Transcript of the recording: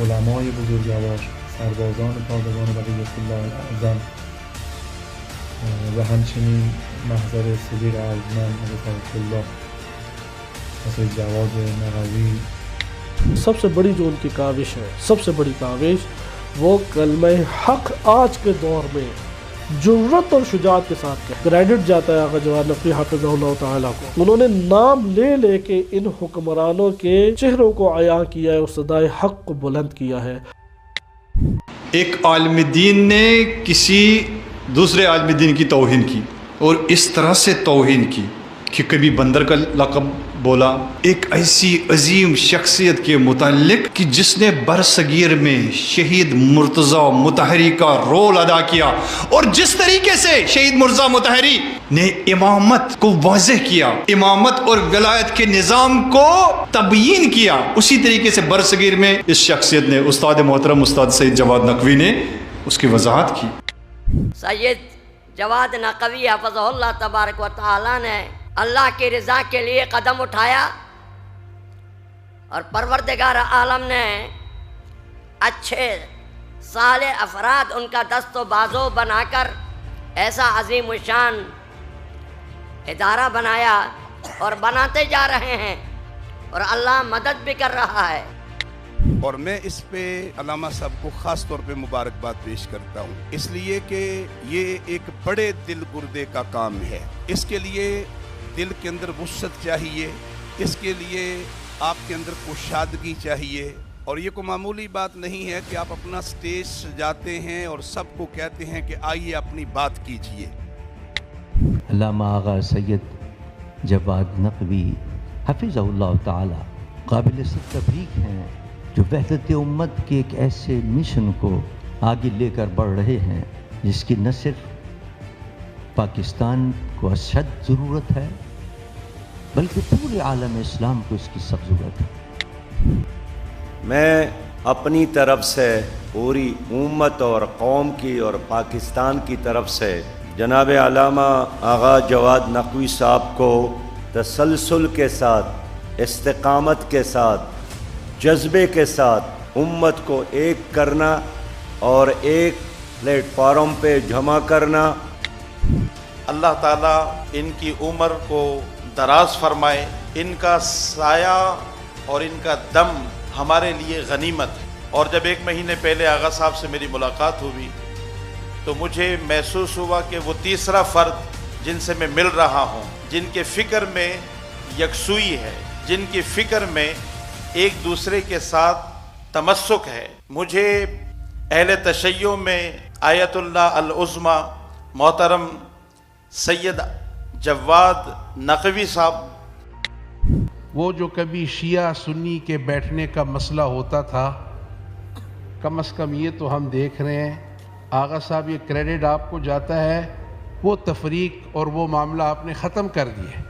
علمای بزرگوار، سربازان پادگان بقیت الله اعظم و همچنین محضر صدیق ارجمند حضرت الله حضرت جواد نقوی، سب سے بڑی جو ان کی کاوش ہے، سب سے بڑی کاوش وہ کلمہ حق آج کے دور میں جرأت اور شجاعت کے ساتھ کیا کریڈٹ جاتا ہے آقا جواد نقوی حافظہ اللہ تعالیٰ کو۔ انہوں نے نام لے لے کے ان حکمرانوں کے چہروں کو عیاں کیا ہے اور صدائے حق کو بلند کیا ہے۔ ایک عالم دین نے کسی دوسرے عالم دین کی توہین کی اور اس طرح سے توہین کی کہ کبھی بندر کا لقب بولا ایک ایسی عظیم شخصیت کے متعلق کہ جس نے برصغیر میں شہید مرتضی مطہری کا رول ادا کیا اور جس طریقے سے شہید مرتضی مطہری نے امامت کو واضح کیا، امامت اور ولایت کے نظام کو تبیین کیا، اسی طریقے سے برصغیر میں اس شخصیت نے استاد محترم استاد سید جواد نقوی نے اس کی وضاحت کی۔ سید جواد نقوی حفظہ اللہ تبارک و تعالی نے اللہ کی رضا کے لیے قدم اٹھایا اور پروردگار عالم نے اچھے صالح افراد ان کا دست و بازو بنا کر ایسا عظیم الشان ادارہ بنایا اور بناتے جا رہے ہیں اور اللہ مدد بھی کر رہا ہے۔ اور میں اس پہ علامہ صاحب کو خاص طور پہ مبارکباد پیش کرتا ہوں، اس لیے کہ یہ ایک بڑے دل گردے کا کام ہے۔ اس کے لیے دل کے اندر وسعت چاہیے، اس کے لیے آپ کے اندر کشادگی چاہیے، اور یہ کوئی معمولی بات نہیں ہے کہ آپ اپنا سٹیج سجاتے ہیں اور سب کو کہتے ہیں کہ آئیے اپنی بات کیجئے۔ علامہ آغا سید جواد نقوی حفظہ اللہ تعالی قابل تبریک ہیں جو وحدت امت کے ایک ایسے مشن کو آگے لے کر بڑھ رہے ہیں، جس کی نہ صرف پاکستان کو اشد ضرورت ہے بلکہ پورے عالم اسلام کو اس کی سخت ضرورت ہے۔ میں اپنی طرف سے پوری امت اور قوم کی اور پاکستان کی طرف سے جناب علامہ آغا جواد نقوی صاحب کو تسلسل کے ساتھ، استقامت کے ساتھ، جذبے کے ساتھ امت کو ایک کرنا اور ایک پلیٹ فارم پہ جمع کرنا۔ اللہ تعالیٰ ان کی عمر کو دراز فرمائے، ان کا سایہ اور ان کا دم ہمارے لیے غنیمت ہے۔ اور جب 1 مہینے پہلے آغا صاحب سے میری ملاقات ہوئی تو مجھے محسوس ہوا کہ وہ تیسرا فرد جن سے میں مل رہا ہوں، جن کے فکر میں یکسوئی ہے، جن کی فکر میں ایک دوسرے کے ساتھ تمسک ہے۔ مجھے اہل تشیع میں آیت اللہ العظمی محترم سید جواد نقوی صاحب، وہ جو کبھی شیعہ سنی کے بیٹھنے کا مسئلہ ہوتا تھا، کم از کم یہ تو ہم دیکھ رہے ہیں آغا صاحب، یہ کریڈٹ آپ کو جاتا ہے، وہ تفریق اور وہ معاملہ آپ نے ختم کر دیا ہے۔